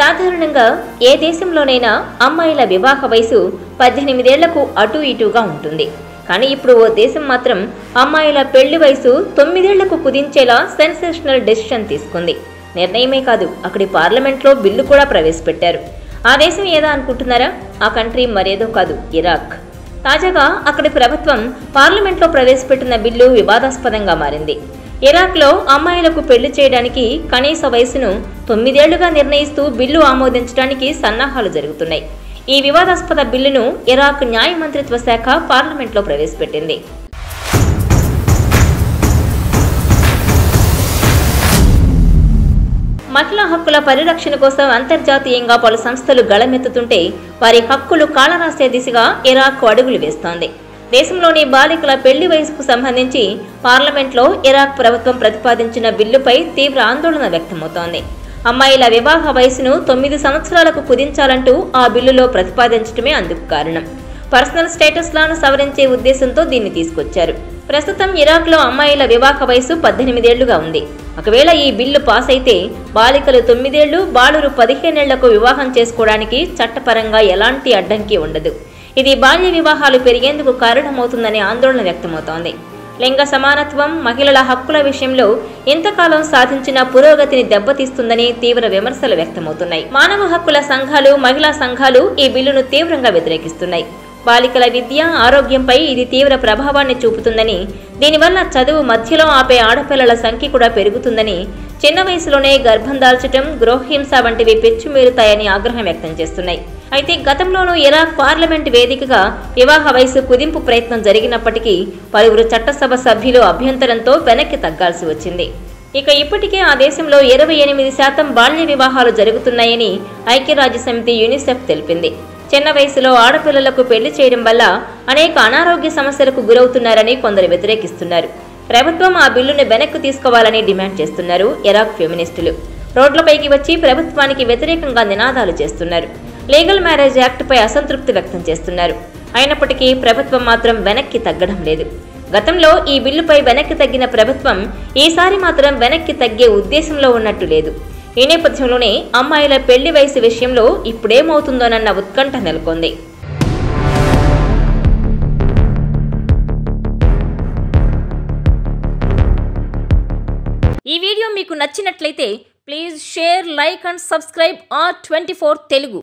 సాధారణంగా ఏ దేశంలోనైనా అమ్మాయిల వివాహ వయసు 18 ఏళ్లకు అటు ఇటుగా ఉంటుంది. కానీ ఇప్పుడు ఓ దేశం మాత్రం అమ్మాయిల పెళ్లి వయసు 9 ఏళ్లకు కుదించేలా సెన్సేషనల్ డెసిషన్ తీసుకుంది. నిర్ణయమే కాదు, అక్కడి పార్లమెంట్లో బిల్లు కూడా ప్రవేశపెట్టారు. ఆ దేశం ఏదా అనుకుంటున్నారా? ఆ కంట్రీ మరేదో కాదు, ఇరాక్. తాజాగా అక్కడి ప్రభుత్వం పార్లమెంట్లో ప్రవేశపెట్టిన బిల్లు వివాదాస్పదంగా మారింది. ఇరాక్లో అమ్మాయిలకు పెళ్లి చేయడానికి కనీస వయసును 9 ఏళ్లుగా నిర్ణయిస్తూ బిల్లు ఆమోదించడానికి సన్నాహాలు జరుగుతున్నాయి. ఈ వివాదాస్పద బిల్లును ఇరాక్ న్యాయ మంత్రిత్వ శాఖ పార్లమెంట్లో ప్రవేశపెట్టింది. మహిళా హక్కుల పరిరక్షణ కోసం అంతర్జాతీయంగా పలు సంస్థలు గళమెత్తుతుంటే వారి హక్కులు కాలరాసే దిశగా ఇరాక్ అడుగులు వేస్తోంది. దేశంలోని బాలికల పెళ్లి వయసుకు సంబంధించి పార్లమెంట్లో ఇరాక్ ప్రభుత్వం ప్రతిపాదించిన బిల్లుపై తీవ్ర ఆందోళన వ్యక్తమవుతోంది. అమ్మాయిల వివాహ వయసును 9 సంవత్సరాలకు కుదించాలంటూ ఆ బిల్లులో ప్రతిపాదించడమే అందుకు కారణం. పర్సనల్ స్టేటస్ లాను సవరించే ఉద్దేశంతో దీన్ని తీసుకొచ్చారు. ప్రస్తుతం ఇరాక్లో అమ్మాయిల వివాహ వయసు 18 ఏళ్లుగా ఉంది. ఒకవేళ ఈ బిల్లు పాస్ అయితే బాలికలు 9 ఏళ్లు, బాలురు 15 ఏళ్లకు వివాహం చేసుకోవడానికి చట్టపరంగా ఎలాంటి అడ్డంకి ఉండదు. ఇది బాల్య వివాహాలు పెరిగేందుకు కారణమవుతుందనే ఆందోళన వ్యక్తమవుతోంది. లింగ సమానత్వం, మహిళల హక్కుల విషయంలో ఇంతకాలం సాధించిన పురోగతిని దెబ్బతీస్తుందని తీవ్ర విమర్శలు వ్యక్తమవుతున్నాయి. మానవ హక్కుల సంఘాలు, మహిళా సంఘాలు ఈ బిల్లును తీవ్రంగా వ్యతిరేకిస్తున్నాయి. బాలికల విద్య, ఆరోగ్యంపై ఇది తీవ్ర ప్రభావాన్ని చూపుతుందని, దీనివల్ల చదువు మధ్యలో ఆపే ఆడపిల్లల సంఖ్య కూడా పెరుగుతుందని, చిన్న వయసులోనే గర్భం దాల్చడం, గృహహింస వంటివి పెచ్చుమీరుతాయని ఆగ్రహం వ్యక్తం చేస్తున్నాయి. అయితే గతంలోనూ ఇరాక్ పార్లమెంట్ వేదికగా వివాహ వయసు కుదింపు ప్రయత్నం జరిగినప్పటికీ పలువురు చట్టసభ సభ్యులు అభ్యంతరంతో వెనక్కి తగ్గాల్సి వచ్చింది. ఇక ఇప్పటికే ఆ దేశంలో 28% బాల్య వివాహాలు జరుగుతున్నాయని ఐక్యరాజ్యసమితి యూనిసెఫ్ తెలిపింది. చిన్న వయసులో ఆడపిల్లలకు పెళ్లి చేయడం వల్ల అనేక అనారోగ్య సమస్యలకు గురవుతున్నారని కొందరు వ్యతిరేకిస్తున్నారు. ప్రభుత్వం ఆ బిల్లును వెనక్కి తీసుకోవాలని డిమాండ్ చేస్తున్నారు ఇరాక్ ఫెమినిస్టులు. రోడ్లపైకి వచ్చి ప్రభుత్వానికి వ్యతిరేకంగా నినాదాలు చేస్తున్నారు. లీగల్ మ్యారేజ్ యాక్ట్పై అసంతృప్తి వ్యక్తం చేస్తున్నారు. అయినప్పటికీ ప్రభుత్వం మాత్రం వెనక్కి తగ్గడం లేదు. గతంలో ఈ బిల్లుపై వెనక్కి తగ్గిన ప్రభుత్వం ఈసారి మాత్రం వెనక్కి తగ్గే ఉద్దేశంలో ఉన్నట్టు లేదు. ఈ నేపథ్యంలోనే అమ్మాయిల పెళ్లి వయసు విషయంలో ఇప్పుడేమవుతుందోనన్న ఉత్కంఠ నెలకొంది. ఈ వీడియో మీకు నచ్చినట్లయితే please share, like and subscribe R24 Telugu.